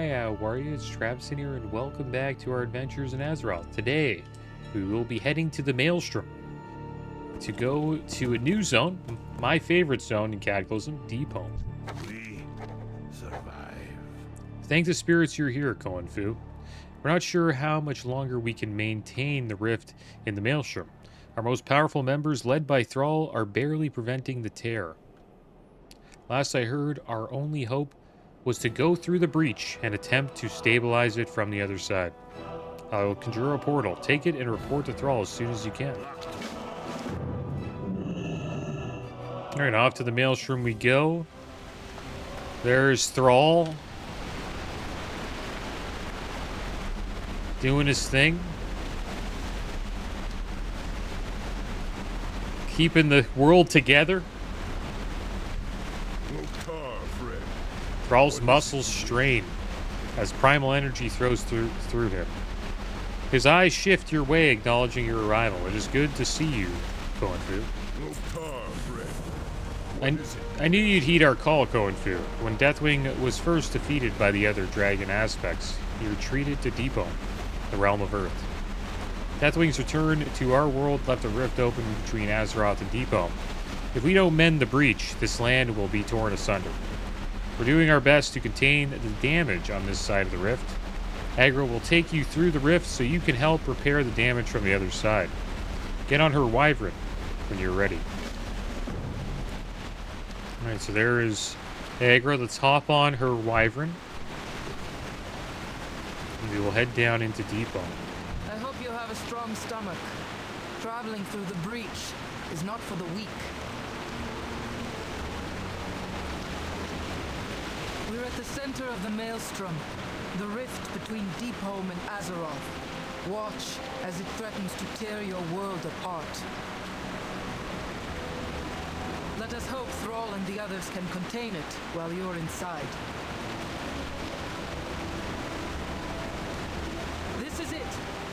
Hi, how are you? It's Traviseen here, and welcome back to our adventures in Azeroth. Today, we will be heading to the Maelstrom to go to a new zone, my favorite zone in Cataclysm, Deep Home. We survive. Thank the spirits you're here, Koan Fu. We're not sure how much longer we can maintain the rift in the Maelstrom. Our most powerful members, led by Thrall, are barely preventing the tear. Last I heard, our only hope was to go through the breach and attempt to stabilize it from the other side. I'll conjure a portal. Take it and report to Thrall as soon as you can. Alright, off to the Maelstrom we go. There's Thrall. Doing his thing. Keeping the world together. Thrall's muscles strain as primal energy throws through him. His eyes shift your way, acknowledging your arrival. It is good to see you, Koan Fu. I knew you'd heed our call, Koan Fu. When Deathwing was first defeated by the other dragon aspects, he retreated to Deep Home, the realm of Earth. Deathwing's return to our world left a rift open between Azeroth and Deep Home. If we don't mend the breach, this land will be torn asunder. We're doing our best to contain the damage on this side of the rift. Agra will take you through the rift so you can help repair the damage from the other side. Get on her wyvern when you're ready. Alright, so there is Agra. Let's hop on her wyvern. And we will head down into Deep Home. I hope you have a strong stomach. Traveling through the breach is not for the weak. We're at the center of the Maelstrom, the rift between Deep Home and Azeroth. Watch as it threatens to tear your world apart. Let us hope Thrall and the others can contain it while you're inside. This is it.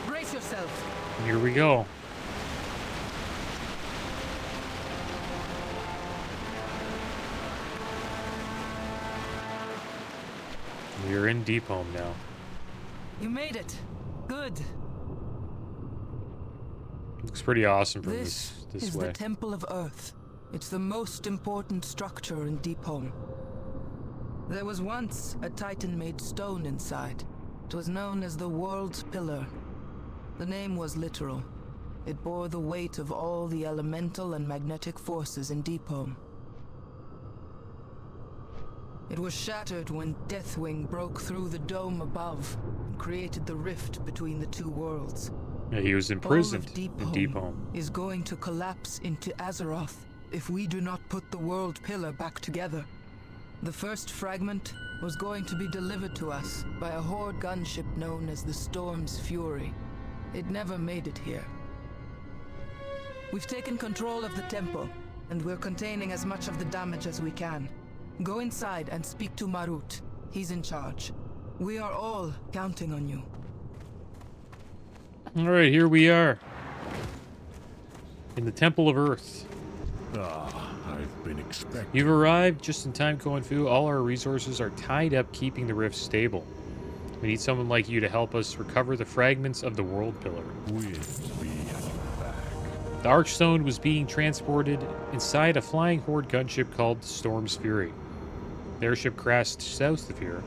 Brace yourself. Here we go. We're in Deep Home now. You made it. Good. Looks pretty awesome from This is way. the Temple of Earth. It's the most important structure in Deep Home. There was once a Titan-made stone inside. It was known as the World's Pillar. The name was literal. It bore the weight of all the elemental and magnetic forces in Deep Home. It was shattered when Deathwing broke through the dome above and created the rift between the two worlds. Yeah, he was imprisoned All of in Deep Home. is going to collapse into Azeroth if we do not put the World Pillar back together. The first fragment was going to be delivered to us by a Horde gunship known as the Storm's Fury. It never made it here. We've taken control of the temple, and we're containing as much of the damage as we can. Go inside and speak to Marut. He's in charge. We are all counting on you. Alright, here we are. In the Temple of Earth. I've been expecting. You've arrived just in time, Koan Fu. All our resources are tied up keeping the rift stable. We need someone like you to help us recover the fragments of the World Pillar. Winds be at your back. The Archstone was being transported inside a flying Horde gunship called the Storm's Fury. Their ship crashed south of here,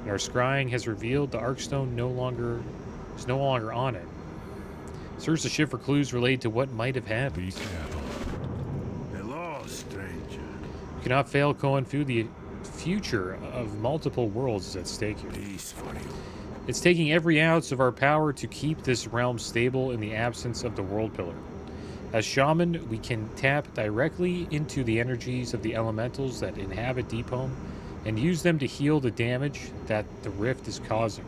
and our scrying has revealed the Archstone is no longer on it. Search the ship for clues related to what might have happened. Be careful. Hello, stranger. You cannot fail, Koan Fu. The future of multiple worlds is at stake here. Peace for you. It's taking every ounce of our power to keep this realm stable in the absence of the World Pillar. As Shaman, we can tap directly into the energies of the elementals that inhabit Deep Home and use them to heal the damage that the rift is causing.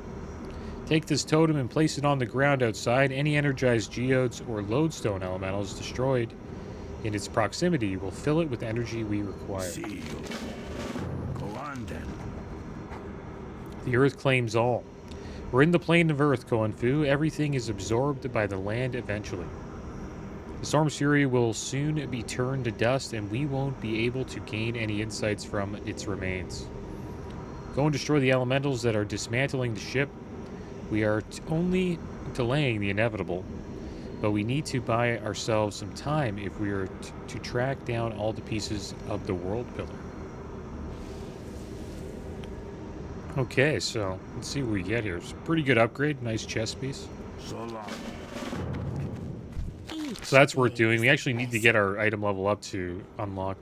Take this totem and place it on the ground outside. Any energized geodes or lodestone elementals destroyed in its proximity will fill it with energy we require. See you. Go on then. The Earth claims all. We're in the plane of Earth, Koan Fu. Everything is absorbed by the land eventually. The Storm's Fury will soon be turned to dust, and we won't be able to gain any insights from its remains. Go and destroy the elementals that are dismantling the ship. We are only delaying the inevitable, but we need to buy ourselves some time if we are to track down all the pieces of the world pillar. Okay, so let's see what we get here. It's a pretty good upgrade. Nice chest piece. So long. So that's worth doing. We actually need to get our item level up to unlock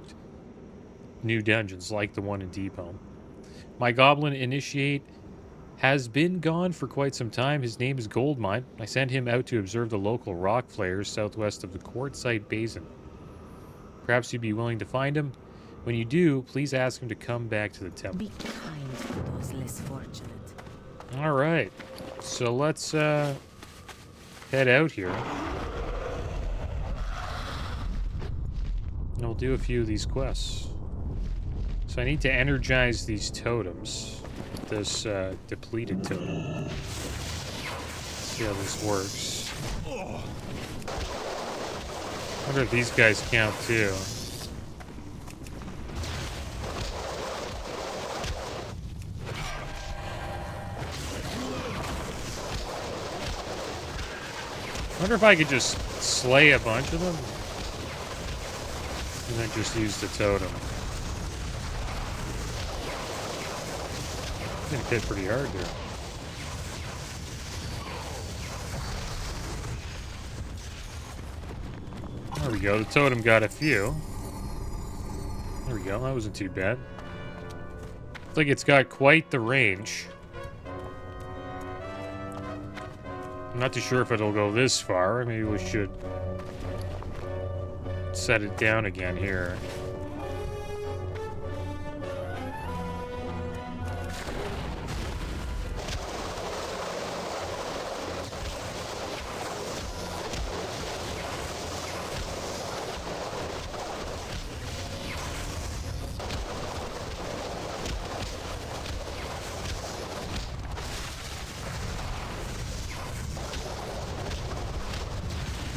new dungeons like the one in Depot. My goblin initiate has been gone for quite some time. His name is Goldmine. I sent him out to observe the local rock flares southwest of the quartzite basin. Perhaps you'd be willing to find him. When you do, please ask him to come back to the temple. Be kind to those less fortunate. All right. So let's head out here. And we'll do a few of these quests. So I need to energize these totems. This depleted totem. See how this works. I wonder if these guys count too. I wonder if I could just slay a bunch of them and then just use the totem. It's gonna hit pretty hard there. There we go. The totem got a few. There we go. That wasn't too bad. Looks like it's got quite the range. I'm not too sure if it'll go this far. Maybe we should set it down again here.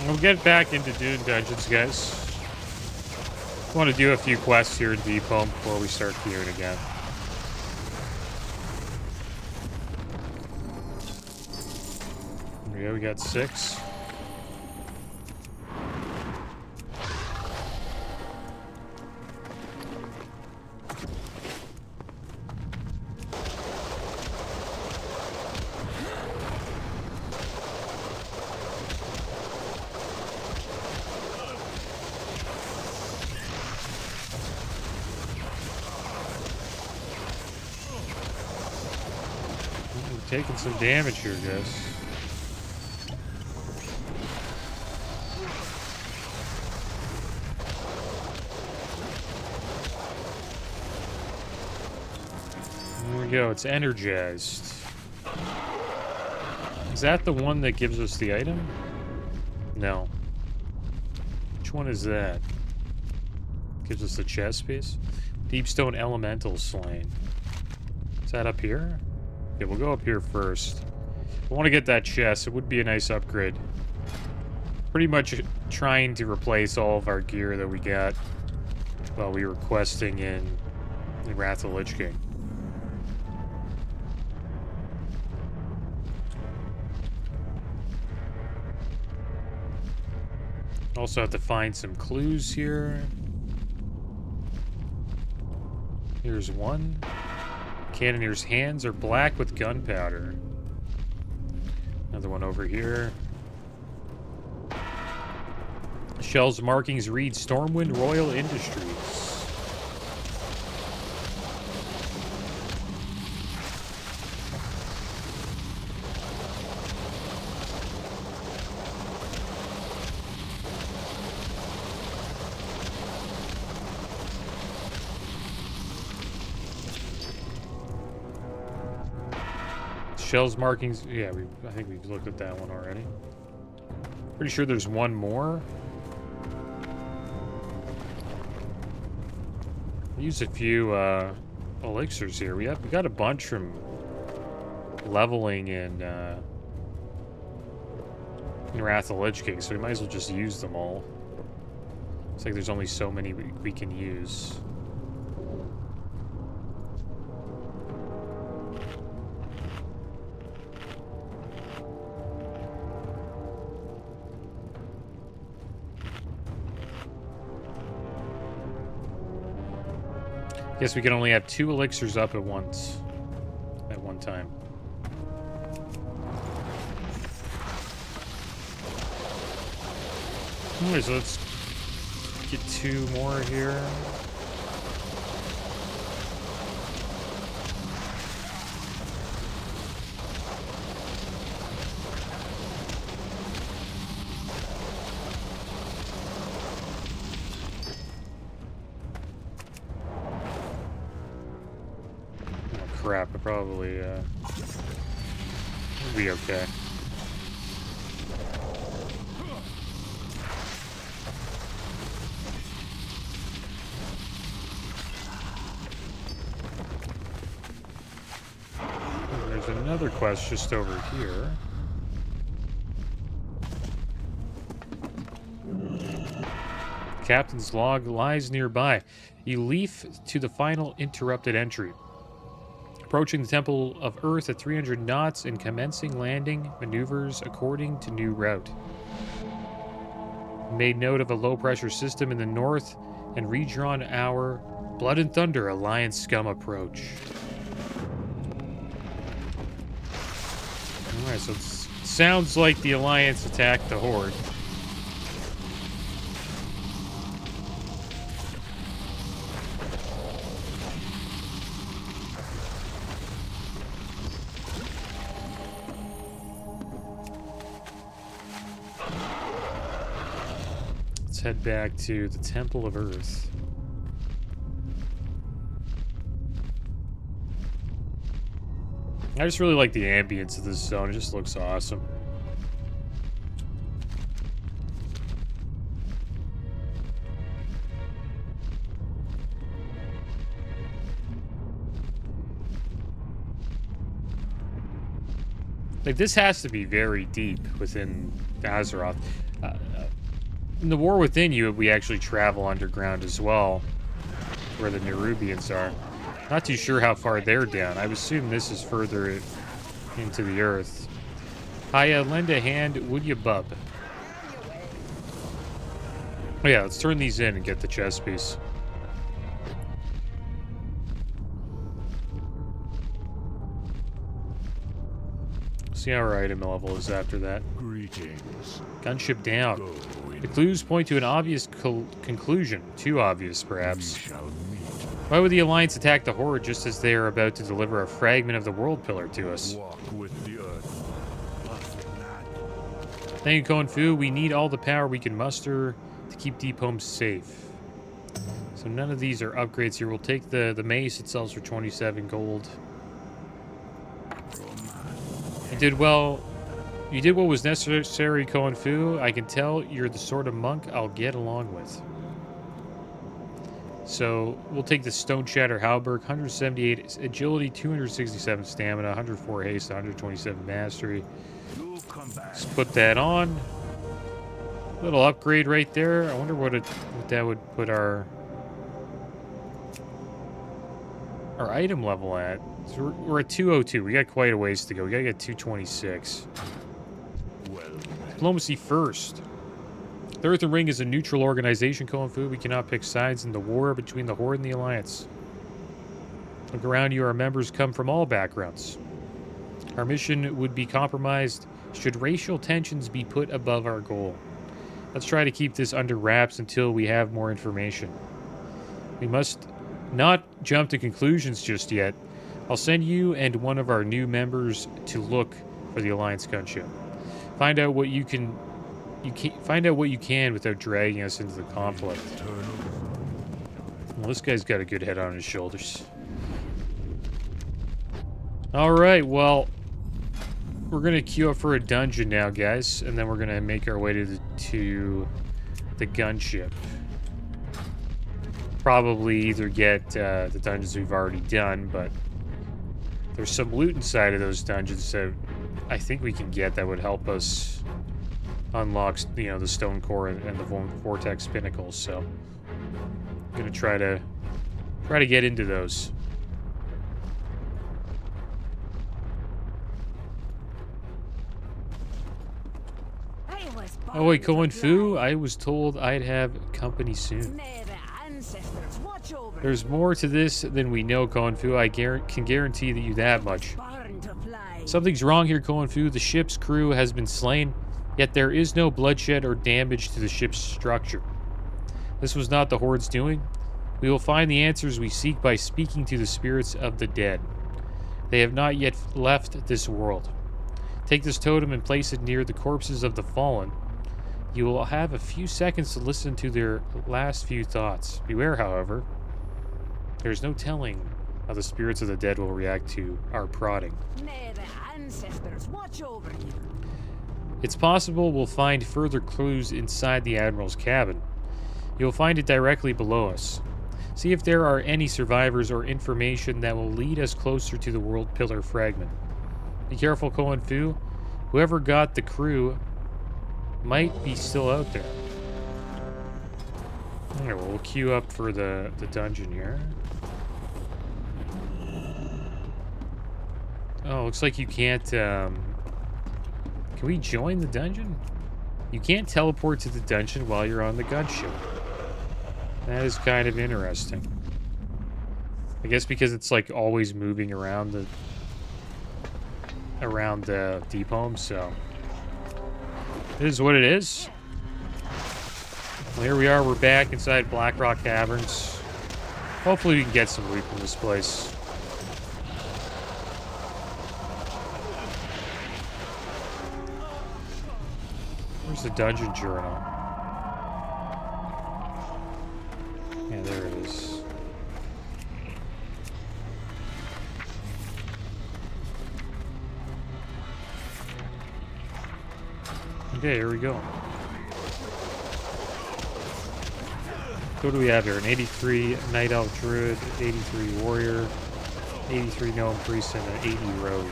We'll get back into doing dungeons, guys. Want to do a few quests here in Depot before we start queuing again. There we go, we got 6. Taking some damage here, guys. There we go, it's energized. Is that the one that gives us the item? No. Which one is that? Gives us the chest piece? Deepstone Elemental Slain. Is that up here? Okay, we'll go up here first. I want to get that chest. It would be a nice upgrade. Pretty much trying to replace all of our gear that we got while we were questing in Wrath of the Lich King. Also have to find some clues here. Here's one. Cannoneer's hands are black with gunpowder. Another one over here. Shell's markings read Stormwind Royal Industries. Shell's markings, yeah, I think we've looked at that one already. Pretty sure there's one more. We used a few elixirs here. We got a bunch from leveling in Wrath of the Lich King, so we might as well just use them all. It's like there's only so many we can use. Guess we can only have 2 elixirs up at once. At one time. Alright, so let's get 2 more here. Crap, I probably, it'll be okay. And there's another quest just over here. Captain's log lies nearby. You leaf to the final interrupted entry. Approaching the Temple of Earth at 300 knots and commencing landing maneuvers according to new route. Made note of a low-pressure system in the north and redrawn our Blood and Thunder Alliance scum approach. Alright, so it sounds like the Alliance attacked the Horde. Head back to the Temple of Earth. I just really like the ambience of this zone. It just looks awesome. Like, this has to be very deep within Azeroth. In the War Within You, we actually travel underground as well, where the Nerubians are. Not too sure how far they're down. I assume this is further into the earth. Hiya, lend a hand, would you, bub? Oh yeah, let's turn these in and get the chest piece. See how our item level is after that. Greetings. Gunship down. Go The clues point to an obvious conclusion. Too obvious, perhaps. We shall meet. Why would the Alliance attack the Horde just as they are about to deliver a fragment of the World Pillar to us? Walk with the earth. Thank you, Koen Fu. We need all the power we can muster to keep Deep Home safe. So none of these are upgrades here. We'll take the mace. It sells for 27 gold. You did well. You did what was necessary, Koen Fu. I can tell you're the sort of monk I'll get along with. So we'll take the Stone Shatter Halberg, 178 agility, 267 stamina, 104 haste, 127 mastery. Let's put that on. Little upgrade right there. I wonder what that would put our item level at. So we're at 202. We got quite a ways to go. We gotta get 226. Diplomacy first. The Earthen Ring is a neutral organization, Koen Fu. We cannot pick sides in the war between the Horde and the Alliance. Look around you. Our members come from all backgrounds. Our mission would be compromised should racial tensions be put above our goal. Let's try to keep this under wraps until we have more information. We must not jump to conclusions just yet. I'll send you and one of our new members to look for the Alliance gunship. Find out what you can without dragging us into the conflict. Well, this guy's got a good head on his shoulders. Alright, well, we're going to queue up for a dungeon now, guys, and then we're going to make our way to the gunship. Probably either get the dungeons we've already done, but there's some loot inside of those dungeons that I think we can get that would help us unlock, the stone core and the vortex pinnacles. So I'm gonna try to get into those. Oh wait, Koen Fu, I was told I'd have company soon. May the ancestors watch over There's more to this than we know, Koenfu. I can guarantee you that much. Born to fly. Something's wrong here, Koenfu. The ship's crew has been slain, yet there is no bloodshed or damage to the ship's structure. This was not the Horde's doing. We will find the answers we seek by speaking to the spirits of the dead. They have not yet left this world. Take this totem and place it near the corpses of the fallen. You will have a few seconds to listen to their last few thoughts. Beware, however. There is no telling how the spirits of the dead will react to our prodding. May the ancestors watch over you. It's possible we'll find further clues inside the Admiral's cabin. You'll find it directly below us. See if there are any survivors or information that will lead us closer to the World Pillar fragment. Be careful, Koenfu. Whoever got the crew might be still out there. Alright, well, we'll queue up for the dungeon here. Oh, looks like you can't, can we join the dungeon? You can't teleport to the dungeon while you're on the gunship. That is kind of interesting. I guess because it's like always moving around the deep home, so it is what it is. Well, here we are, we're back inside Blackrock Caverns. Hopefully we can get some loot from this place. Where's the dungeon journal? Yeah, there it is. Okay, here we go. What do we have here? An 83 Night Elf Druid, 83 Warrior, 83 Gnome Priest, and an 80 Rogue.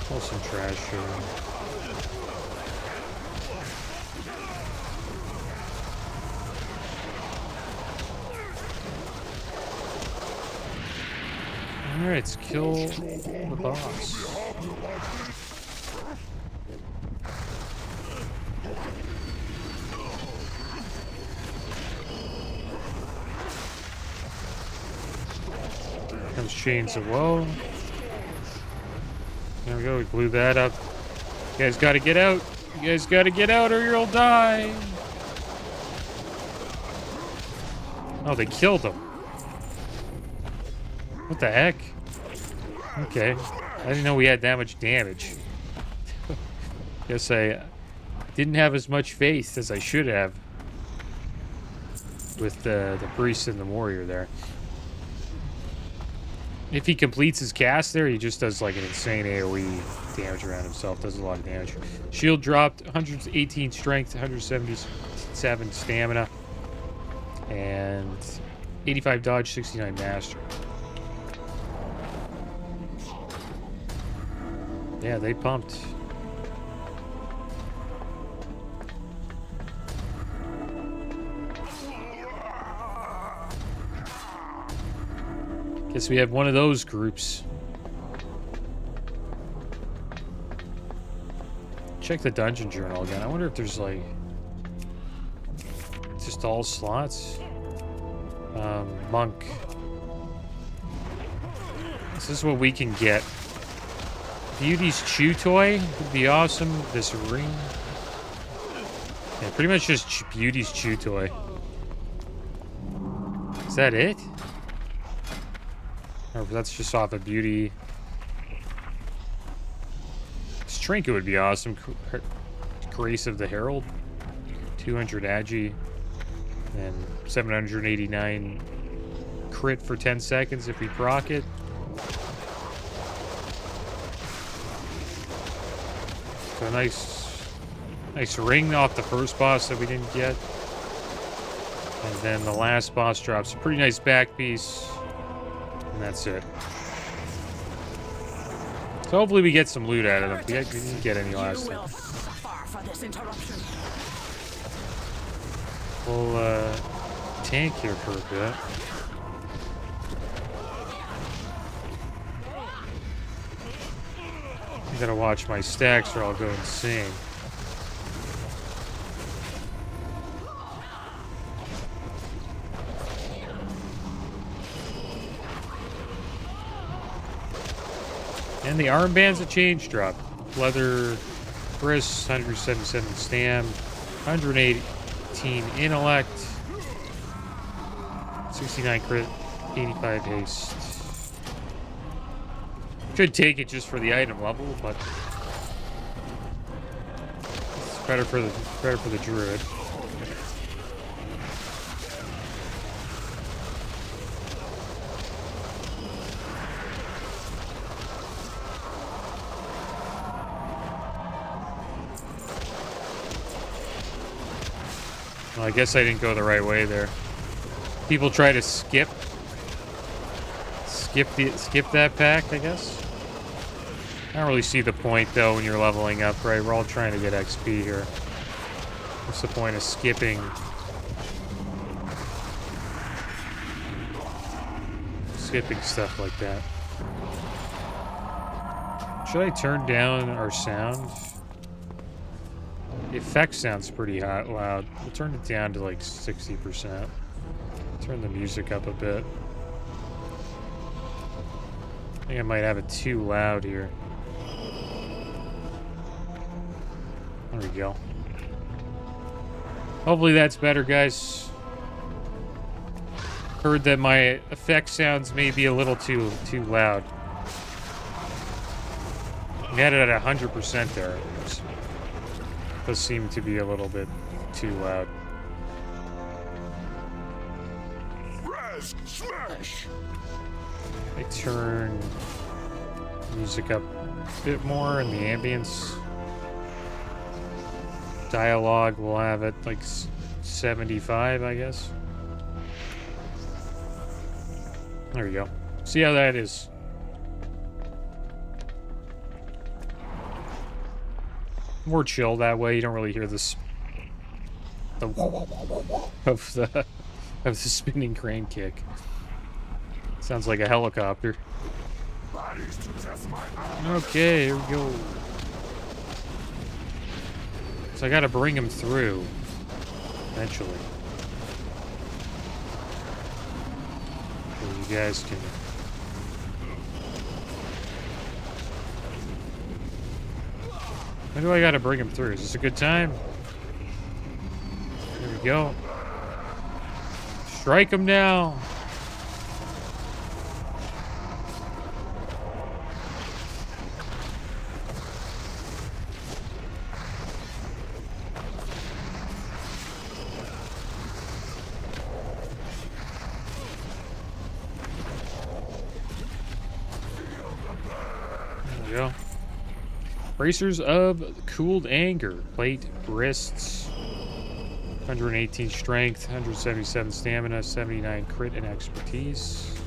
Pull some trash here. Alright, let's kill the boss. Comes Chains of Woe. There we go, we blew that up. You guys gotta get out. You guys gotta get out or you'll die. Oh, they killed him. What the heck? Okay. I didn't know we had that much damage. Guess I didn't have as much faith as I should have with the priest and the warrior there. If he completes his cast there, he just does like an insane AoE damage around himself. Does a lot of damage. Shield dropped, 118 strength, 177 stamina, and 85 dodge, 69 mastery. Yeah, they pumped. Guess we have one of those groups. Check the dungeon journal again. I wonder if there's like just all slots. Monk. This is what we can get. Beauty's Chew Toy would be awesome. This ring. Yeah, pretty much just Beauty's Chew Toy. Is that it? Or that's just off of Beauty. This trinket would be awesome. Grace of the Herald. 200 Agi. And 789 crit for 10 seconds if we proc it. So nice ring off the first boss that we didn't get. And then the last boss drops a pretty nice back piece. And that's it. So hopefully we get some loot out of them. We didn't get any last time. We'll tank here for a bit. I gotta watch my stacks or I'll go insane. And the armband's a change drop. Leather wrists, 177 stam, 118 intellect, 69 crit, 85 haste. Should take it just for the item level, but it's better for the druid. Well, I guess I didn't go the right way there. People try to skip that pack, I guess. I don't really see the point though when you're leveling up, right? We're all trying to get XP here. What's the point of skipping stuff like that? Should I turn down our sound? The effect sounds pretty hot, loud. We'll turn it down to like 60%. Turn the music up a bit. I think I might have it too loud here. There we go. Hopefully that's better, guys. Heard that my effect sounds may be a little too loud. I had it at 100% there. Does seem to be a little bit too loud. Smash! I turn music up a bit more in the ambience. Dialogue, we'll have it like 75, I guess. There we go. See how that is. More chill that way. You don't really hear this of the spinning crane kick. Sounds like a helicopter. Okay, here we go. So I gotta bring him through eventually. So you guys can. When do I gotta bring him through? Is this a good time? Here we go. Strike him now. There we go. Bracers of Cooled Anger. Plate, wrists. 118 strength, 177 stamina, 79 crit and expertise.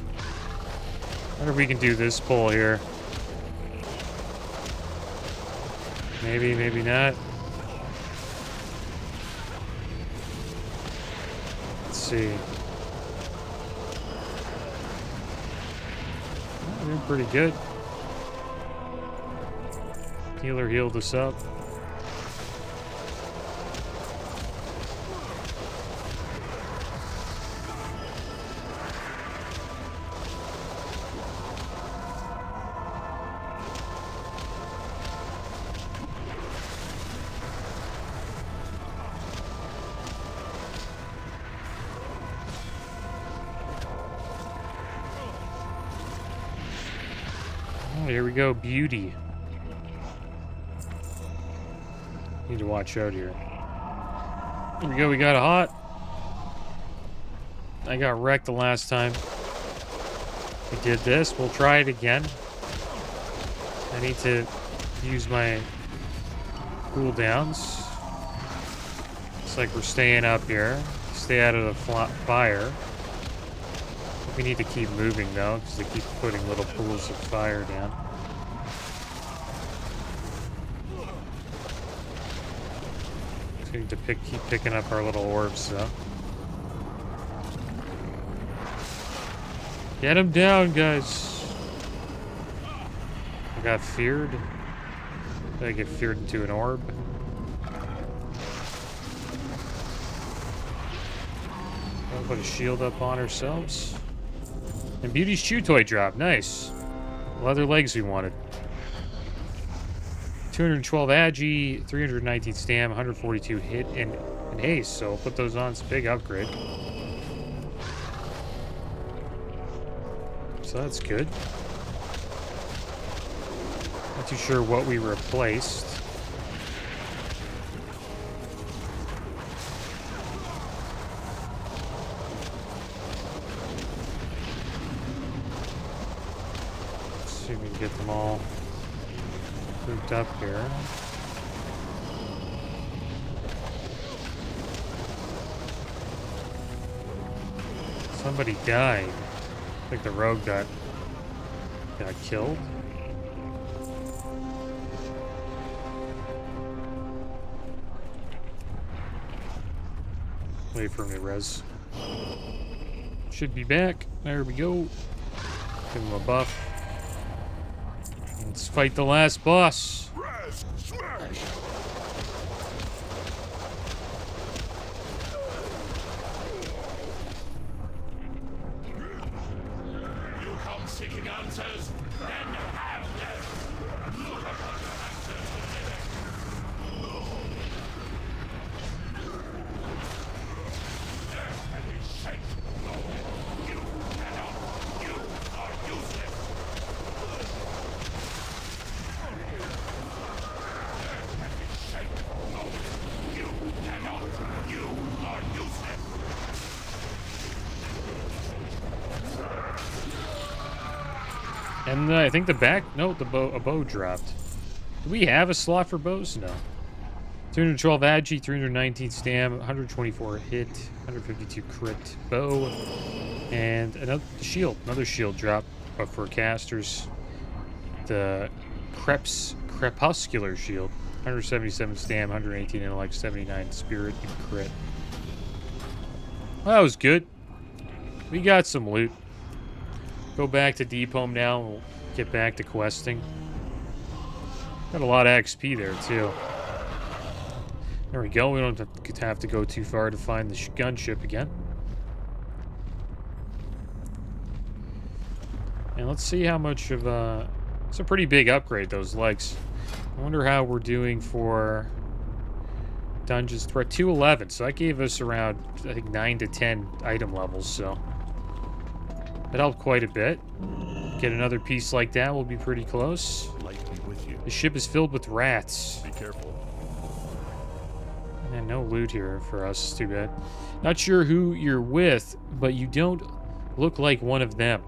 Wonder if we can do this pull here. Maybe, maybe not. Let's see. Oh, we're doing pretty good. Healer healed us up. Oh, here we go, beauty. Need to watch out here. Here we go, we got a hot. I got wrecked the last time. We did this, we'll try it again. I need to use my cooldowns. Looks like we're staying up here. Stay out of the fire. We need to keep moving though, because they keep putting little pools of fire down. We need to keep picking up our little orbs, though. Get him down, guys. I got feared. Did I get feared into an orb? We'll put a shield up on ourselves. And Beauty's chew toy drop. Nice. Leather legs we wanted. 212 agi, 319 stam, 142 hit, and haste. So I'll put those on. It's a big upgrade. So that's good. Not too sure what we replaced. Let's see if we can get them all grouped up here. Somebody died. I think the rogue got killed. Wait for me, res. Should be back. There we go. Give him a buff. Let's fight the last boss. Res, smash! You come seeking answers, then have them. Look upon your answers. Earth can be shaped. You cannot. You are useless. And I think the back, no, a bow dropped. Do we have a slot for bows? No. 212 agi, 319 stam, 124 hit, 152 crit bow, and another shield. Another shield drop, but for casters. The crepuscular shield, 177 stam, 118 intellect, 79 spirit and crit. Well, that was good. We got some loot. Go back to Deep Home now. We'll get back to questing. Got a lot of XP there, too. There we go. We don't have to go too far to find the gunship again. And let's see how much of a... It's a pretty big upgrade, those legs. I wonder how we're doing for dungeons. We're at 211, so that gave us around, I think, 9 to 10 item levels, so... That helped quite a bit. Get another piece like that, we'll be pretty close. Light be with you. The ship is filled with rats. Be careful. And no loot here for us, too bad. Not sure who you're with, but you don't look like one of them.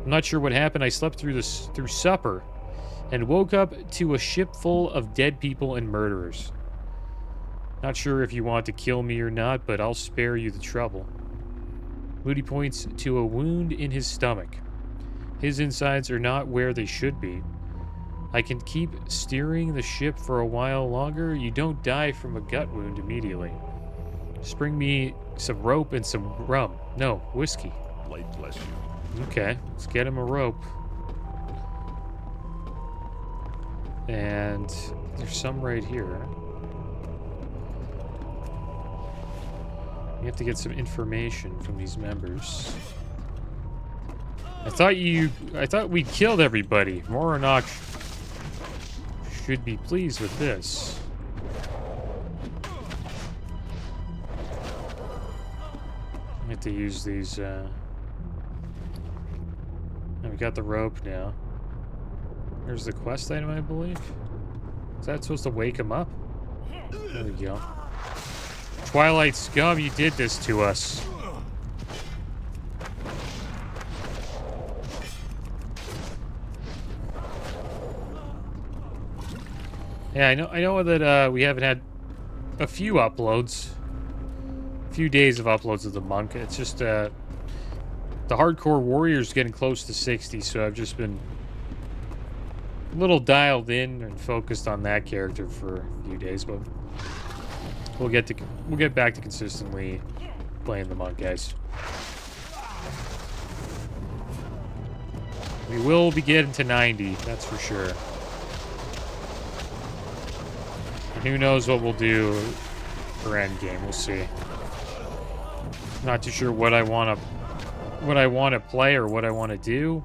I'm not sure what happened. I slept through supper and woke up to a ship full of dead people and murderers. Not sure if you want to kill me or not, but I'll spare you the trouble. Moody points to a wound in his stomach. His insides are not where they should be. I can keep steering the ship for a while longer. You don't die from a gut wound immediately. Just bring me some rope and some rum. No, whiskey. Light bless you. Okay, let's get him a rope. And there's some right here. We have to get some information from these members. I thought we killed everybody. Moronok should be pleased with this. I have to use these, and we got the rope now. Here's the quest item, I believe. Is that supposed to wake him up? There we go. Twilight scum, you did this to us. Yeah, I know that we haven't had a few uploads. A few days of uploads of the monk. It's just the hardcore warrior's getting close to 60, so I've just been a little dialed in and focused on that character for a few days, but we'll get back to consistently playing the monk, guys. We will be getting to 90, that's for sure. And who knows what we'll do for endgame, we'll see. Not too sure what I want to play or what I want to do.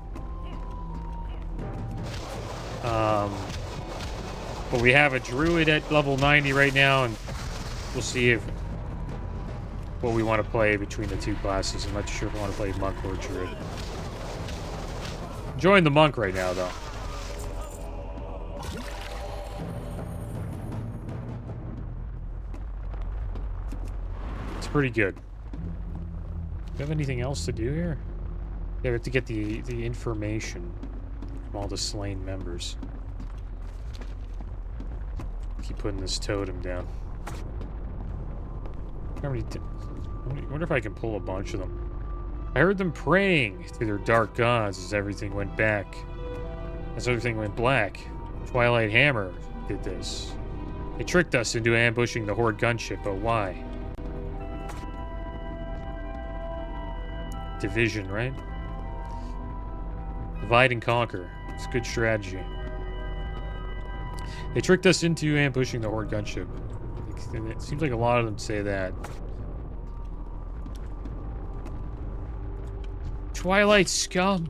But we have a druid at level 90 right now, and we'll see if what we want to play between the two classes. I'm not sure if I want to play monk or druid. Enjoying the monk right now, though. It's pretty good. Do you have anything else to do here? Yeah, we have to get the information from all the slain members. Keep putting this totem down. I wonder if I can pull a bunch of them. I heard them praying to their dark gods as everything went back. As everything went black. Twilight Hammer did this. They tricked us into ambushing the Horde gunship, but why? Division, right? Divide and conquer. It's a good strategy. They tricked us into ambushing the Horde gunship. It seems like a lot of them say that. Twilight scum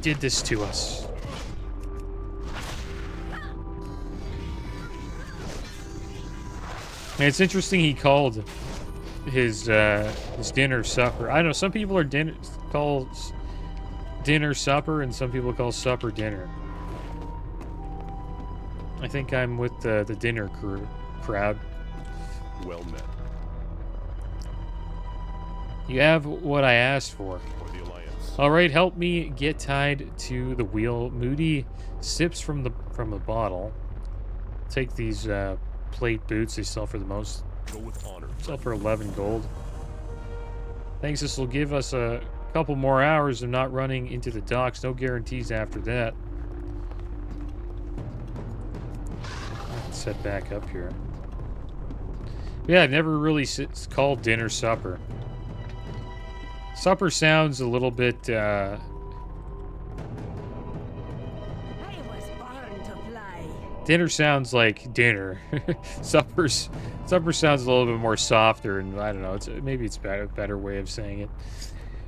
did this to us. And it's interesting he called his dinner supper. I don't know, some people are call dinner supper and some people call supper dinner. I think I'm with the dinner crowd. Well met. You have what I asked for. For the Alliance. All right, help me get tied to the wheel. Moody sips from the bottle. Take these plate boots. They sell for the most. Go with honor. Sell for 11 gold. Thanks. This will give us a couple more hours of not running into the docks. No guarantees after that. Let's head back up here. Yeah, I've never really called dinner supper. Supper sounds a little bit, I was born to fly. dinner sounds like dinner. Supper sounds a little bit more softer, and I don't know, maybe it's a better way of saying it.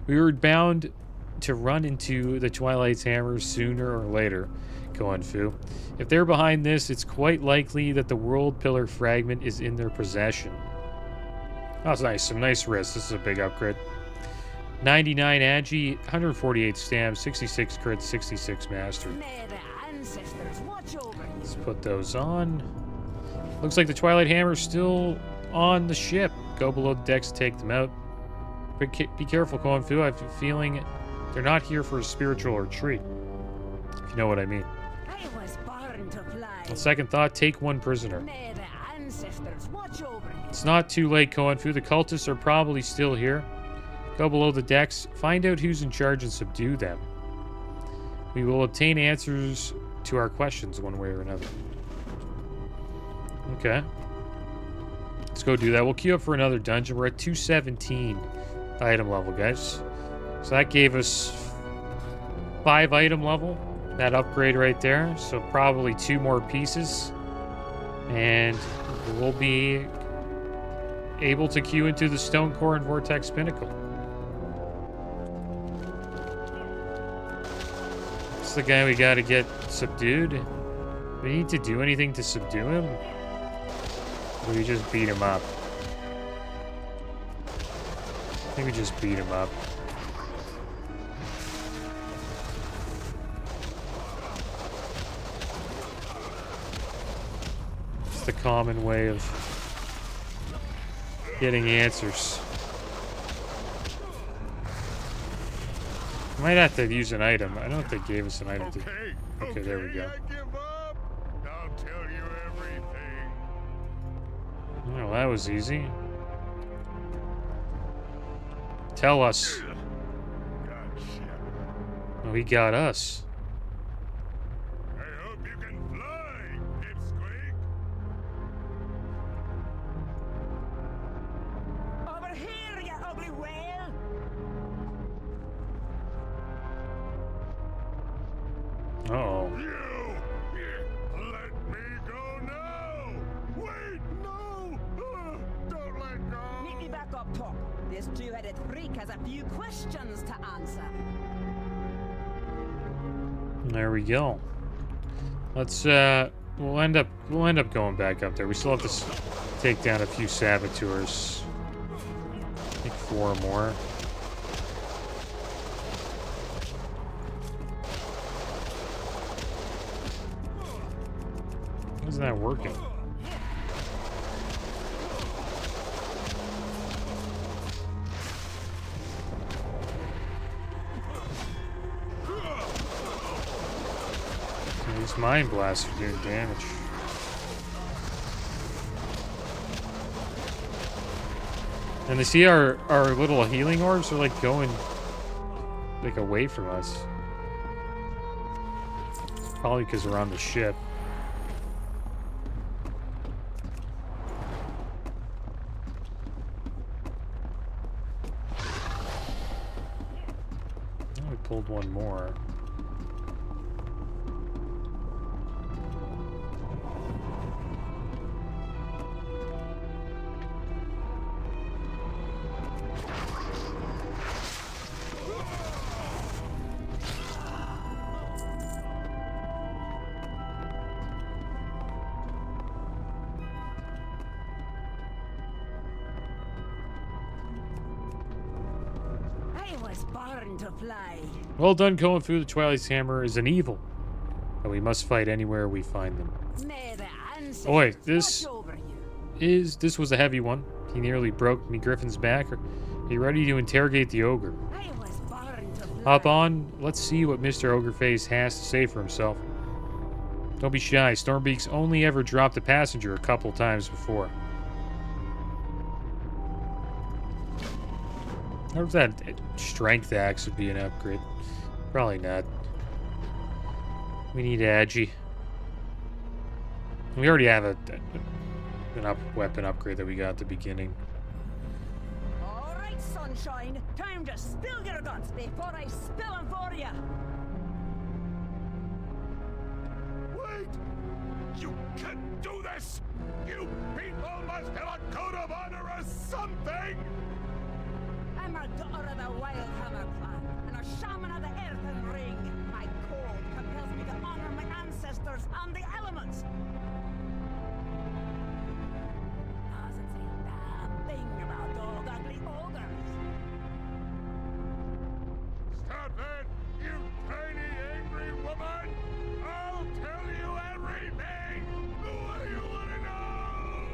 We were bound to run into the Twilight's Hammer sooner or later, Koenfu. If they're behind this, it's quite likely that the World Pillar fragment is in their possession. Oh, that's nice. Some nice risks. This is a big upgrade. 99 Agi, 148 stamina, 66 crit, 66 master. May the ancestors watch over you. Let's put those on. Looks like the Twilight Hammer's still on the ship. Go below the decks to take them out. Be careful, Koenfu. I have a feeling they're not here for a spiritual retreat. If you know what I mean. I was born to fly. On second thought, take one prisoner. May the ancestors watch over you. It's not too late, Koenfu. The cultists are probably still here. Go below the decks, find out who's in charge and subdue them. We will obtain answers to our questions one way or another. Okay. Let's go do that. We'll queue up for another dungeon. We're at 217 item level, guys. So that gave us 5 item level. That upgrade right there. So probably 2 more pieces. And we'll be able to queue into the Stone Core and Vortex Pinnacle. It's the guy we gotta get subdued. Do we need to do anything to subdue him? Or do we just beat him up? I think we just beat him up. It's the common way of getting answers. Might have to use an item. I don't know if they gave us an item. Okay, there we go. I give up. I'll tell you everything. Oh, that was easy. Tell us. Gotcha. Oh, he got us. I hope you can fly, Pipsqueak. Over here, you ugly whale. Uh-oh. You! Let me go now! Wait, no! Don't let go! Meet me back up top. This two-headed freak has a few questions to answer. There we go. Let's we'll end up going back up there. We still have to take down a few saboteurs. I think 4 more. Isn't that working? These mind blasts are doing damage. And they see our little healing orbs are like going like away from us. Probably because we're on the ship. Oh, we pulled one more. To fly. Well done, Koenfu. The Twilight's Hammer is an evil, and we must fight anywhere we find them. May the ancestors Oh wait, this watch over you. was a heavy one. He nearly broke me Griffin's back. Are you ready to interrogate the ogre? I was born to fly. Hop on. Let's see what Mr. Ogreface has to say for himself. Don't be shy. Stormbeak's only ever dropped a passenger a couple times before. I wonder if that strength axe would be an upgrade. Probably not. We need Agi. We already have an weapon upgrade that we got at the beginning. All right, sunshine. Time to spill your guts before I spill them for you. Wait! You can't do this! You people must have a code of honor or something! I'm a daughter of the Wild Hammer clan and a shaman of the Earthen Ring. My code compels me to honor my ancestors and the elements. Doesn't say a damn thing about dog ugly ogres. Stop it, you tiny angry woman! I'll tell you everything! What do you want to know?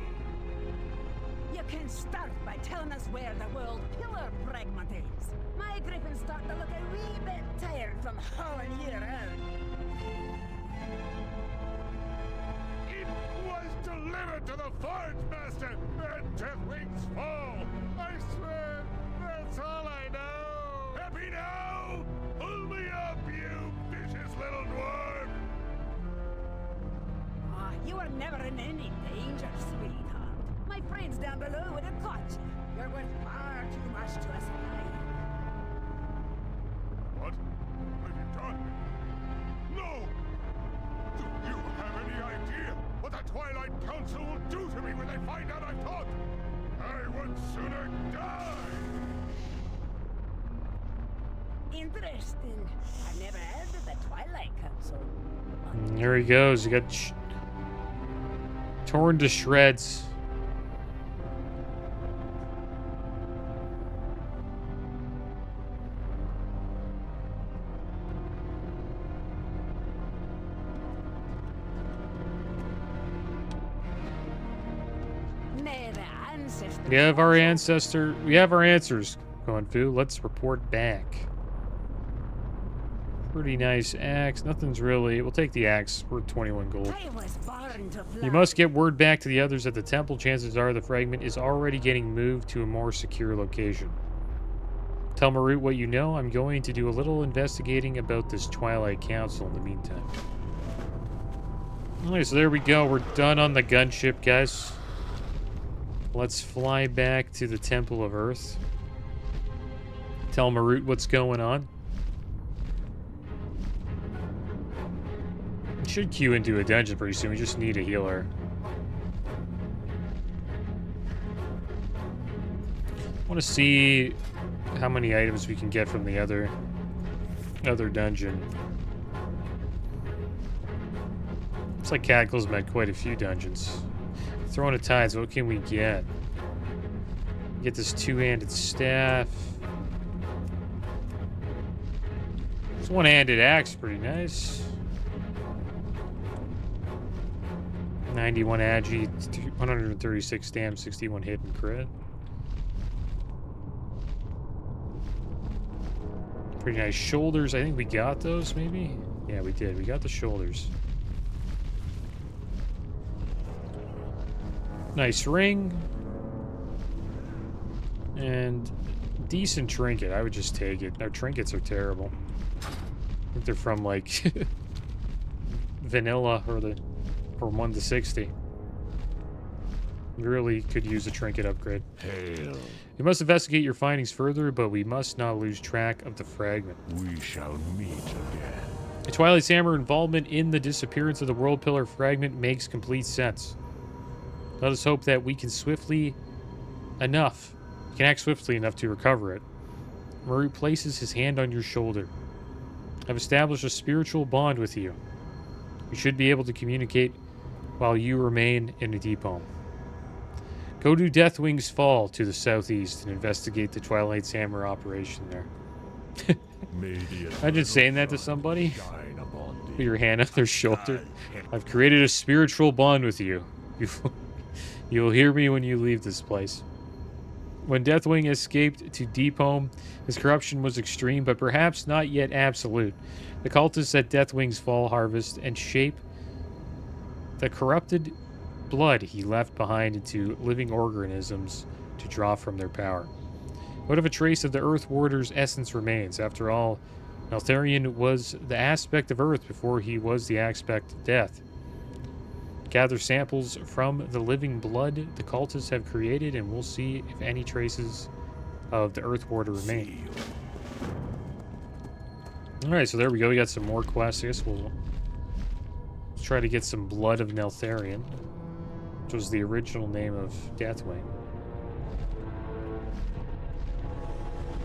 You can start by telling us where the world pillar fragment is. My griffins start to look a wee bit tired from hauling you around. It was delivered to the Forge Master at Deathwing's Fall. I swear, that's all I know. Happy now? Pull me up, you vicious little dwarf! Ah, you were never in any danger, sweetheart. My friends down below would have caught you. You're worth far too much to us alive. What have you done? No! Do you have any idea what the Twilight Council will do to me when they find out I've taught? I would sooner die! Interesting. I've never heard of the Twilight Council. Here he goes. He got torn to shreds. We have our ancestor. We have our answers, Koenfu. Let's report back. Pretty nice axe. Nothing's really. We'll take the axe. We're 21 gold. I was born to fly. You must get word back to the others at the temple. Chances are the fragment is already getting moved to a more secure location. Tell Marut what you know. I'm going to do a little investigating about this Twilight Council in the meantime. Alright, so there we go. We're done on the gunship, guys. Let's fly back to the Temple of Earth. Tell Marut what's going on. We should queue into a dungeon pretty soon. We just need a healer. I want to see how many items we can get from the other dungeon. Looks like Cataclysm had quite a few dungeons. Throne of Tides, what can we get? Get this two-handed staff. This one-handed axe, pretty nice. 91 agi, 136 damn, 61 hit and crit. Pretty nice shoulders. I think we got those, maybe? Yeah, we did. We got the shoulders. Nice ring. And decent trinket. I would just take it. Our trinkets are terrible. I think they're from, like, vanilla or 1 to 60. We really could use a trinket upgrade. Hail. We must investigate your findings further, but we must not lose track of the fragment. We shall meet again. The Twilight Hammer involvement in the disappearance of the World Pillar fragment makes complete sense. Let us hope that we can act swiftly enough to recover it. Murray places his hand on your shoulder. I've established a spiritual bond with you. We should be able to communicate while you remain in a deep home. Go to Deathwing's Fall to the southeast and investigate the Twilight's Hammer operation there. Imagine saying that to somebody. Put your hand on their shoulder. I've created a spiritual bond with you. You will hear me when you leave this place. When Deathwing escaped to Deep Home, his corruption was extreme, but perhaps not yet absolute. The cultists at Deathwing's Fall harvest and shape the corrupted blood he left behind into living organisms to draw from their power. What if a trace of the Earth Warder's essence remains? After all, Neltharion was the aspect of Earth before he was the aspect of death. Gather samples from the living blood the cultists have created, and we'll see if any traces of the Earth Warder remain. Alright, so there we go. We got some more quests. I guess let's try to get some blood of Neltharion, which was the original name of Deathwing.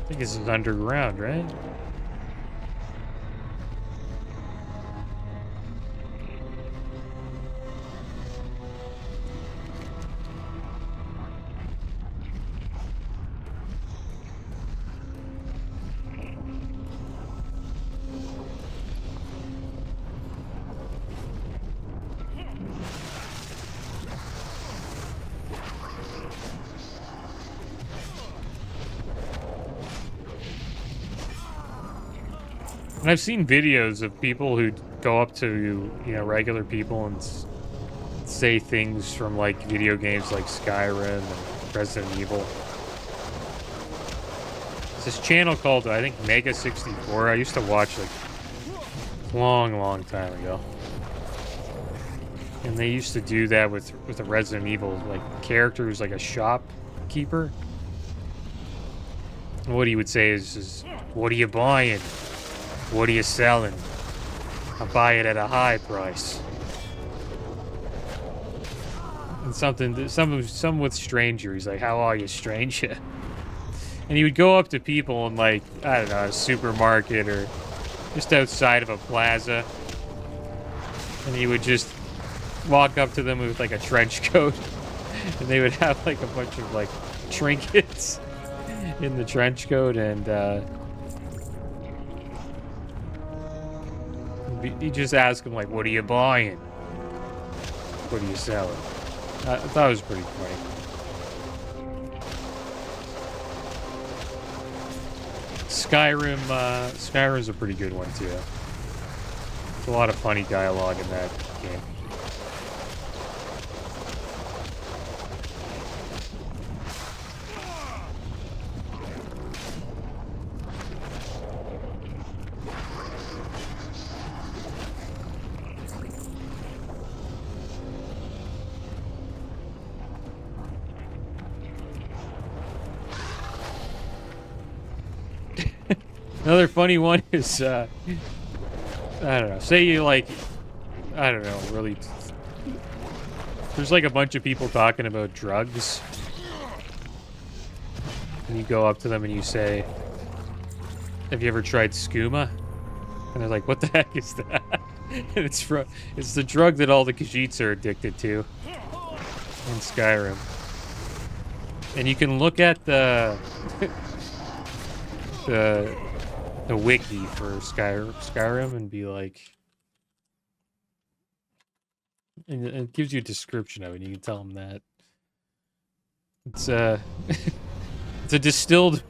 I think this is underground, right? And I've seen videos of people who go up to, regular people and say things from, like, video games like Skyrim and Resident Evil. It's this channel called, I think, Mega64. I used to watch, like, long time ago. And they used to do that with the Resident Evil, like, character who's like a shopkeeper. And what he would say is, what are you buying? What are you selling? I'll buy it at a high price. And some with stranger. He's like, how are you, stranger? And he would go up to people in, like, I don't know, a supermarket or just outside of a plaza. And he would just walk up to them with, like, a trench coat. And they would have, like, a bunch of, like, trinkets in the trench coat. And, you just ask him, like, what are you buying? What are you selling? I thought it was pretty funny. Skyrim's a pretty good one, too. There's a lot of funny dialogue in that game. Another funny one is, I don't know, say you, like, I don't know, really, there's, like, a bunch of people talking about drugs, and you go up to them and you say, have you ever tried skooma? And they're like, what the heck is that? And it's the drug that all the Khajiits are addicted to in Skyrim. And you can look at the the wiki for Skyrim and be like, and it gives you a description of it. And you can tell them that it's it's a distilled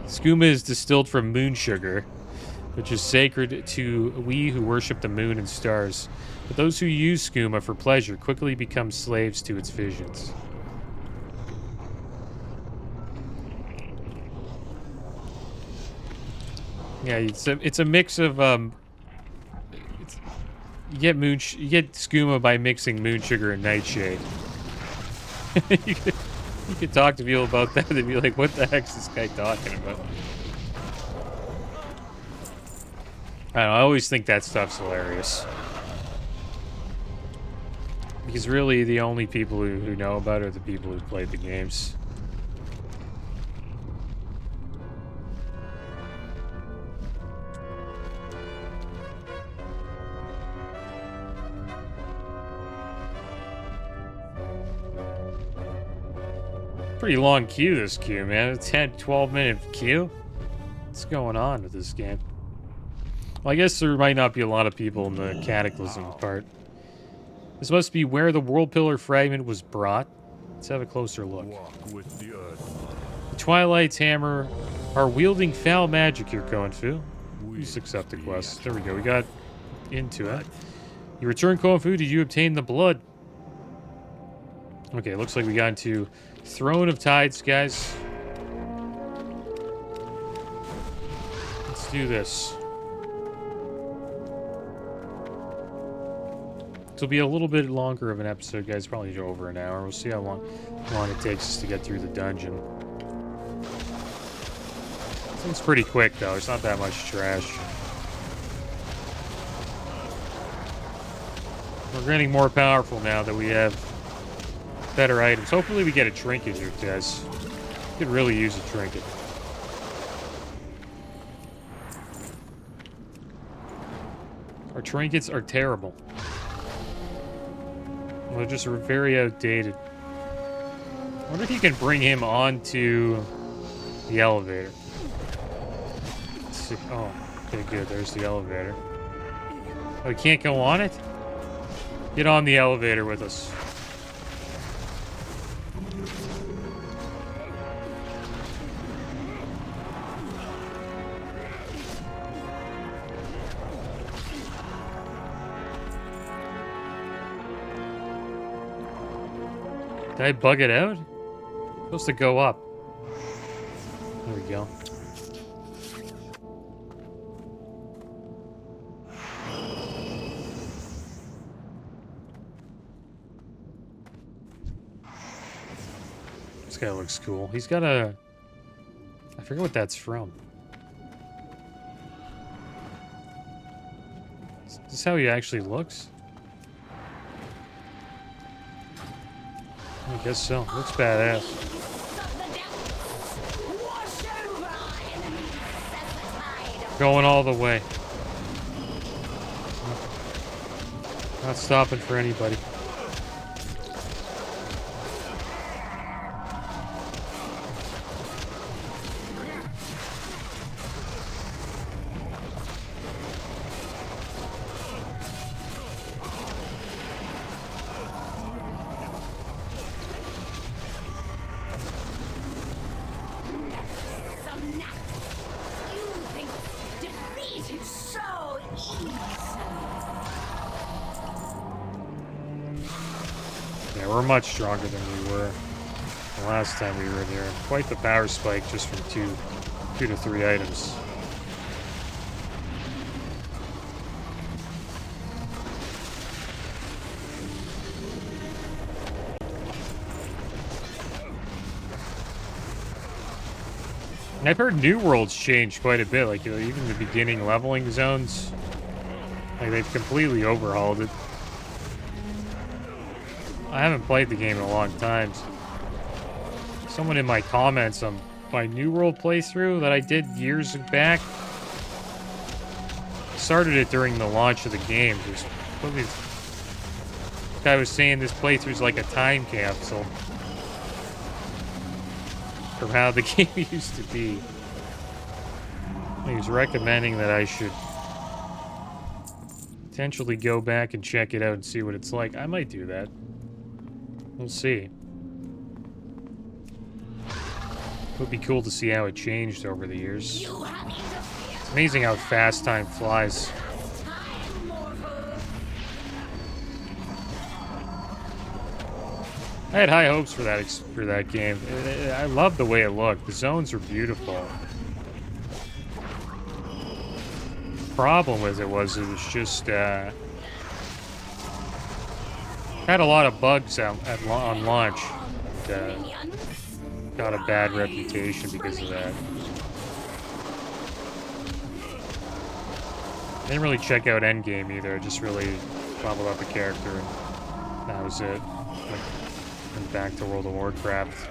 skooma is distilled from moon sugar, which is sacred to we who worship the moon and stars. But those who use skooma for pleasure quickly become slaves to its visions. Yeah, it's a mix of you get skooma by mixing moon sugar and nightshade. you could talk to people about that. They'd be like, "What the heck's this guy talking about?" I don't know, I always think that stuff's hilarious. Because really, the only people who know about it are the people who played the games. Pretty long queue, this queue, man. It's had 12-minute queue. What's going on with this game? Well, I guess there might not be a lot of people in the Cataclysm part. This must be where the World Pillar fragment was brought. Let's have a closer look. Walk with the earth. The Twilight's hammer are wielding foul magic here, Koenfu. Please accept the quest. There we go. We got into it. You return, Koenfu. Did you obtain the blood? Okay, looks like we got into Throne of Tides, guys. Let's do this. This will be a little bit longer of an episode, guys. Probably over an hour. We'll see how long it takes us to get through the dungeon. Seems pretty quick, though. It's not that much trash. We're getting more powerful now that we have better items. Hopefully we get a trinket here, guys. Could really use a trinket. Our trinkets are terrible. They're just very outdated. I wonder if you can bring him onto the elevator. Let's see. Oh, okay, good. There's the elevator. Oh, we can't go on it? Get on the elevator with us. Did I bug it out? It's supposed to go up. There we go. This guy looks cool. He's got a... I forget what that's from. Is this how he actually looks? I guess so. Looks badass. Going all the way. Not stopping for anybody. Much stronger than we were the last time we were in here. Quite the power spike just from two to three items. And I've heard New World's changed quite a bit, like even the beginning leveling zones. Like they've completely overhauled it. I haven't played the game in a long time. Someone in my comments on my New World playthrough that I did years back started it during the launch of the game. There's probably, this guy was saying this playthrough's like a time capsule from how the game used to be. He was recommending that I should potentially go back and check it out and see what it's like. I might do that. We'll see. It would be cool to see how it changed over the years. It's amazing how fast time flies. I had high hopes for that game. I love the way it looked. The zones are beautiful. The problem with it was just had a lot of bugs on launch. Got a bad reputation because of that. I didn't really check out Endgame either. I just really leveled up a character and that was it. Went back to World of Warcraft.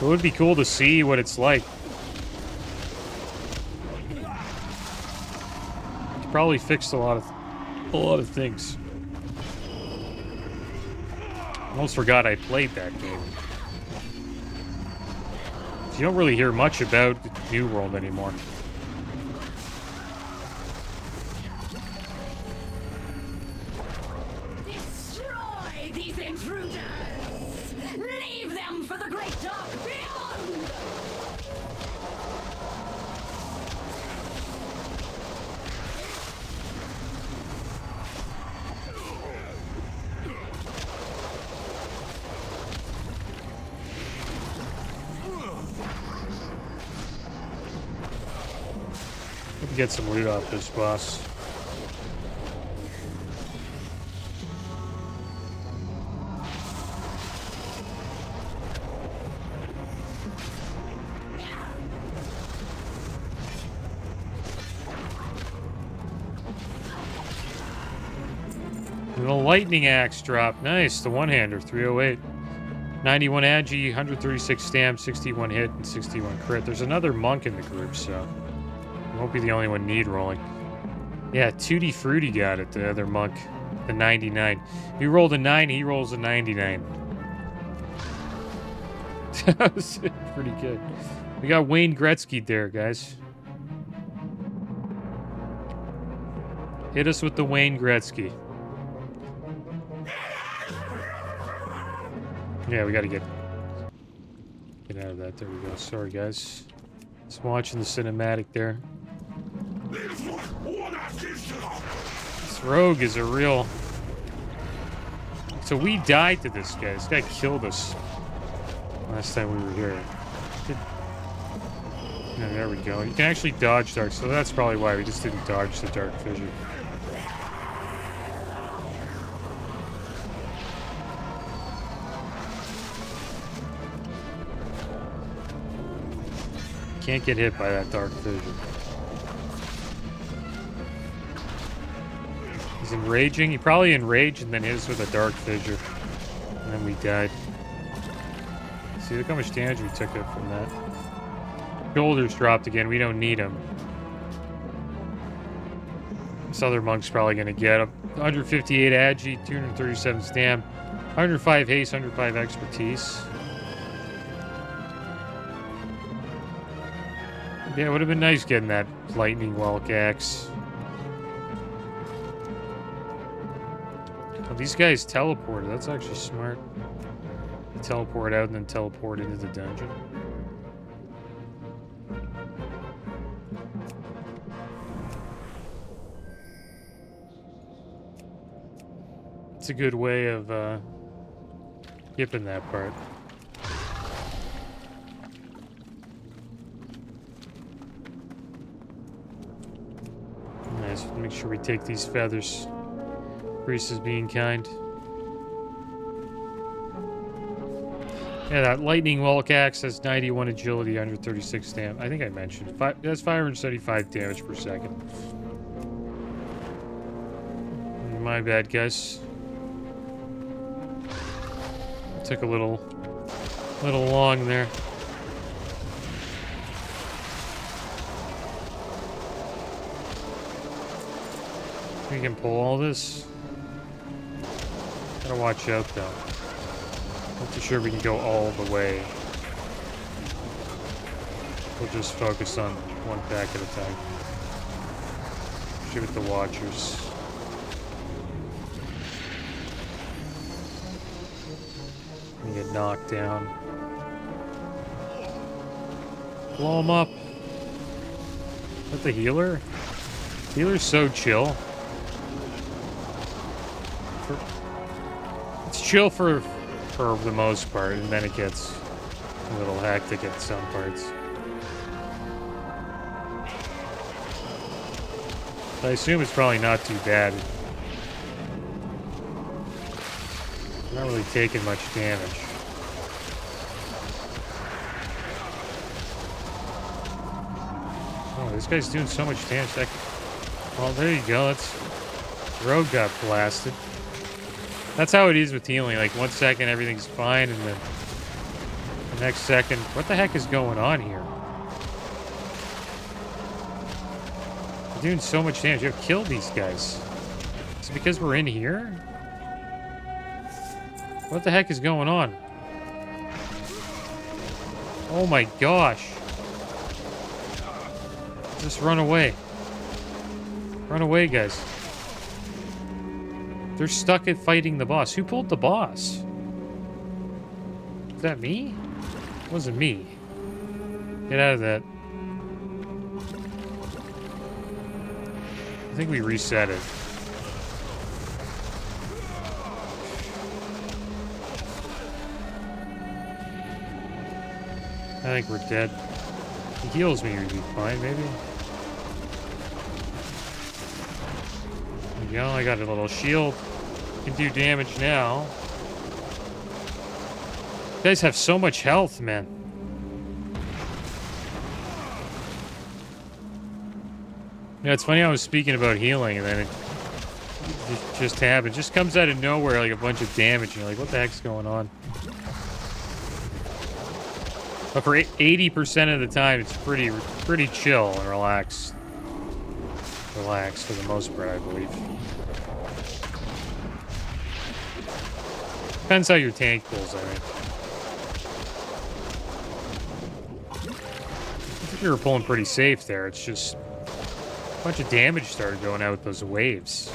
It would be cool to see what it's like. It's probably fixed a lot of things. Almost forgot I played that game. You don't really hear much about the New World anymore. Destroy these intruders! Leave them for the great dark beyond! Get some loot off this boss. The lightning axe drop. Nice. The one-hander, 308. 91 agi, 136 stamp, 61 hit, and 61 crit. There's another monk in the group, so won't be the only one need rolling. Yeah, Tutti Frutti got it, the other monk. The 99. We rolled a 9, he rolls a 99. That was pretty good. We got Wayne Gretzky there, guys. Hit us with the Wayne Gretzky. Yeah, we gotta get out of that. There we go. Sorry, guys. Just watching the cinematic there. This rogue is a real... So we died to this guy. This guy killed us last time we were here. Yeah, there we go. You can actually dodge dark, so that's probably why we just didn't dodge the dark fissure. Can't get hit by that dark fissure. He's enraging. He probably enraged and then hit us with a dark fissure. And then we died. See, look how much damage we took up from that. Shoulders dropped again. We don't need him. This other monk's probably going to get him. 158 agi, 237 stam, 105 haste, 105 expertise. Yeah, it would have been nice getting that lightning Welk axe. Oh, these guys teleported. That's actually smart. They teleport out and then teleport into the dungeon. It's a good way of skipping that part. Nice. Make sure we take these feathers. Priest is being kind. Yeah, that lightning Welk axe has 91 agility, 136 damage. I think I mentioned. That's 575 damage per second. My bad, guys. Took a little We can pull all this. Gotta watch out though. Not too sure we can go all the way. We'll just focus on one pack at a time. Shoot at the watchers. We get knocked down. Blow him up. Is that the healer? Healer's so chill. It's chill for the most part, and then it gets a little hectic at some parts. I assume it's probably not too bad. Not really taking much damage. Oh, this guy's doing so much damage. Well, there you go. Rogue got blasted. That's how it is with healing. Like, 1 second everything's fine, and then the next second, what the heck is going on here? You're doing so much damage. You have killed these guys. Is it because we're in here? What the heck is going on? Oh my gosh. Just run away. Run away, guys. They're stuck at fighting the boss. Who pulled the boss? Is that me? It wasn't me. Get out of that. I think we reset it. I think we're dead. He heals me, we'd be fine, maybe. There we go, I got a little shield. Can do damage now. You guys have so much health, man. Yeah, it's funny I was speaking about healing and then it just happened. It just comes out of nowhere like a bunch of damage. And you're like, what the heck's going on? But for 80% of the time, it's pretty chill and relaxed. Relaxed for the most part, I believe. Depends how your tank pulls, I think. I think you were pulling pretty safe there. It's just a bunch of damage started going out with those waves.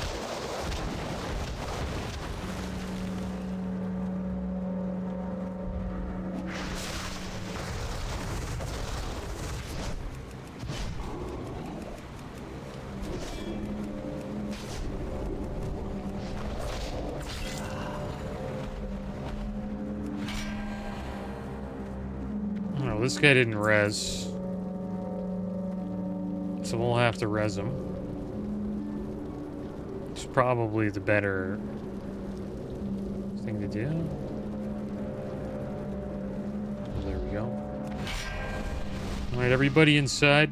This guy didn't res. So we'll have to res him. It's probably the better thing to do. There we go. Alright, everybody inside.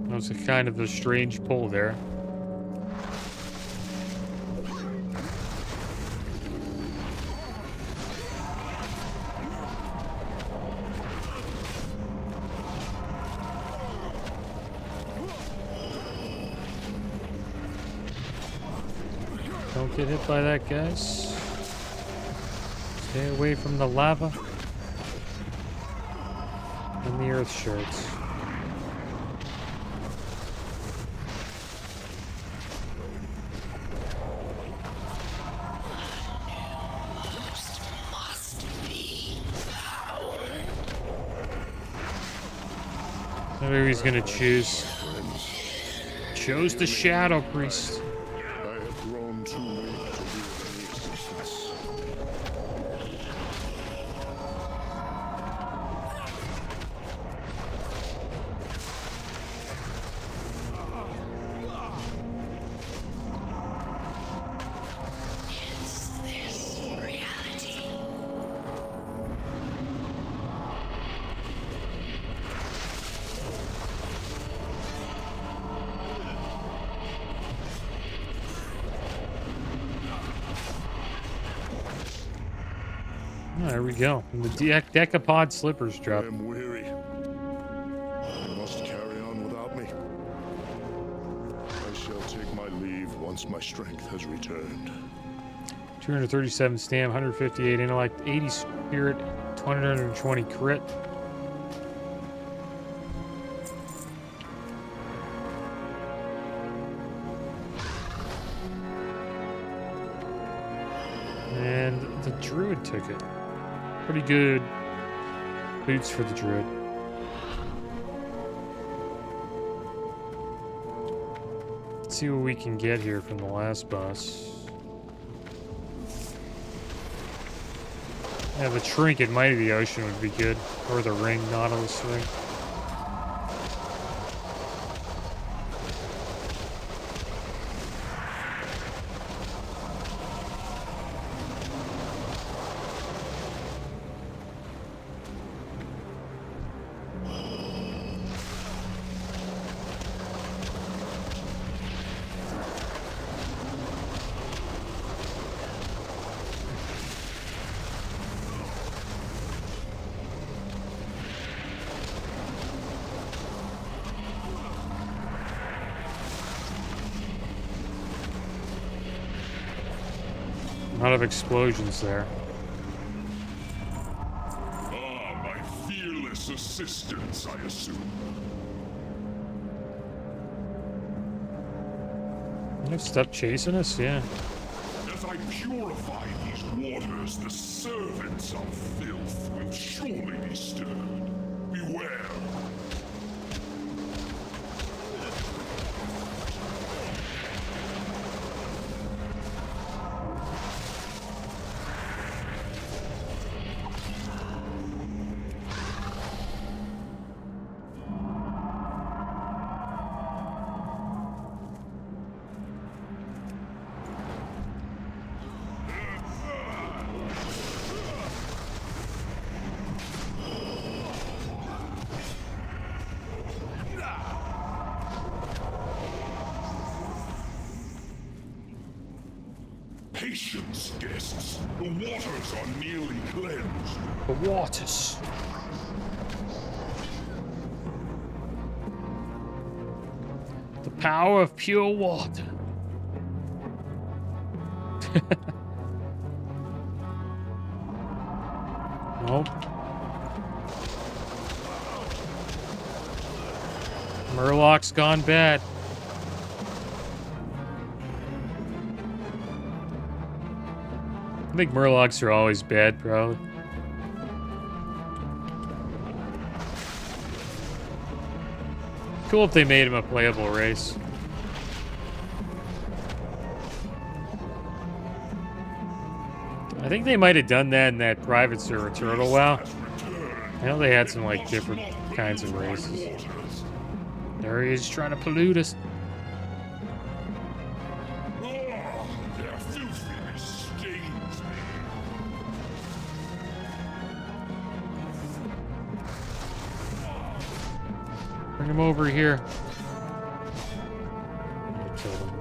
That was a kind of a strange pull there. Don't get hit by that, guys. Stay away from the lava and the earth shards. Maybe he's gonna choose. Chose the Shadow Priest. There we go. And the decapod slippers drop. I am weary. You must carry on without me. I shall take once my strength has returned. 237 stam, 158 intellect, 80 spirit, 220 crit. And the druid took it. Pretty good boots for the druid. Let's see what we can get here from the last boss. Yeah, the trinket, Might of the Ocean, would be good. Or the ring, Nautilus ring. A lot of explosions there. Ah, my fearless assistants, I assume. They've stopped chasing us, yeah. As I purify these waters, the servants of filth will surely be stirred. Beware. Patience, guests. The waters are nearly cleansed. The waters. The power of pure water. Nope. Murloc's gone bad. I think Murlocs are always bad, probably. Cool if they made him a playable race. I think they might have done that in that private server Turtle WoW. I know they had some like different kinds of races. There he is trying to pollute us. Their filthiness stains me. Bring him over here. Kill him.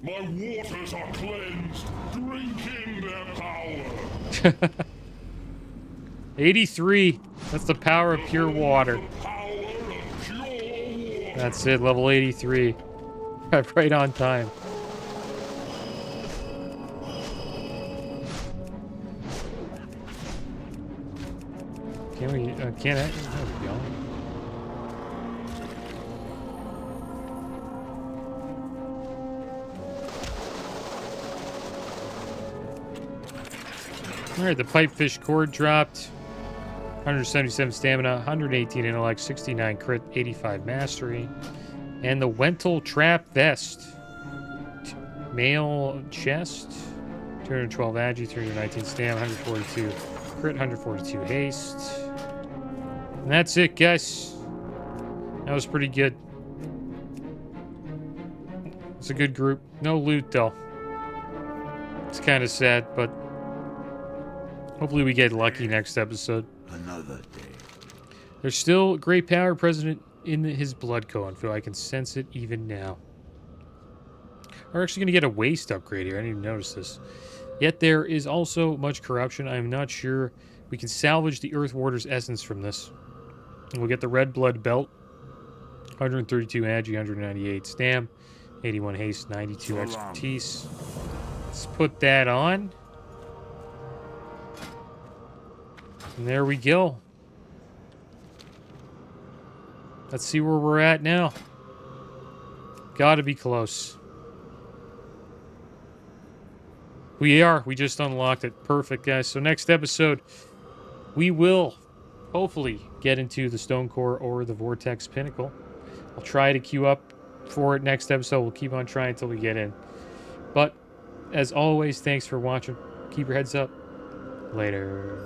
My waters are cleansed. Drink in their power. 83. That's the power of pure water. Power of pure water. That's it, level 83. Right on time. Can we, can't I? There we go. Alright, the pipefish cord dropped. 177 stamina, 118 intellect, 69 crit, 85 mastery. And the Wental trap vest. Male chest. 212 agi, 319 stam, 142 crit, 142 haste. And that's it, guys. That was pretty good. It's a good group. No loot, though. It's kind of sad, but hopefully we get lucky next episode. Another day. There's still great power present in his blood, Koenfu. I can sense it even now. We're actually going to get a waste upgrade here. I didn't even notice this. Yet there is also much corruption. I'm not sure we can salvage the Earth Warder's essence from this. We'll get the red blood belt. 132 agi, 198 stam, 81 haste, 92 expertise. Let's put that on. And there we go. Let's see where we're at now. Gotta be close. We are. We just unlocked it. Perfect, guys. So next episode, we will hopefully get into the Stone Core or the Vortex Pinnacle. I'll try to queue up for it next episode. We'll keep on trying until we get in. But, as always, thanks for watching. Keep your heads up. Later.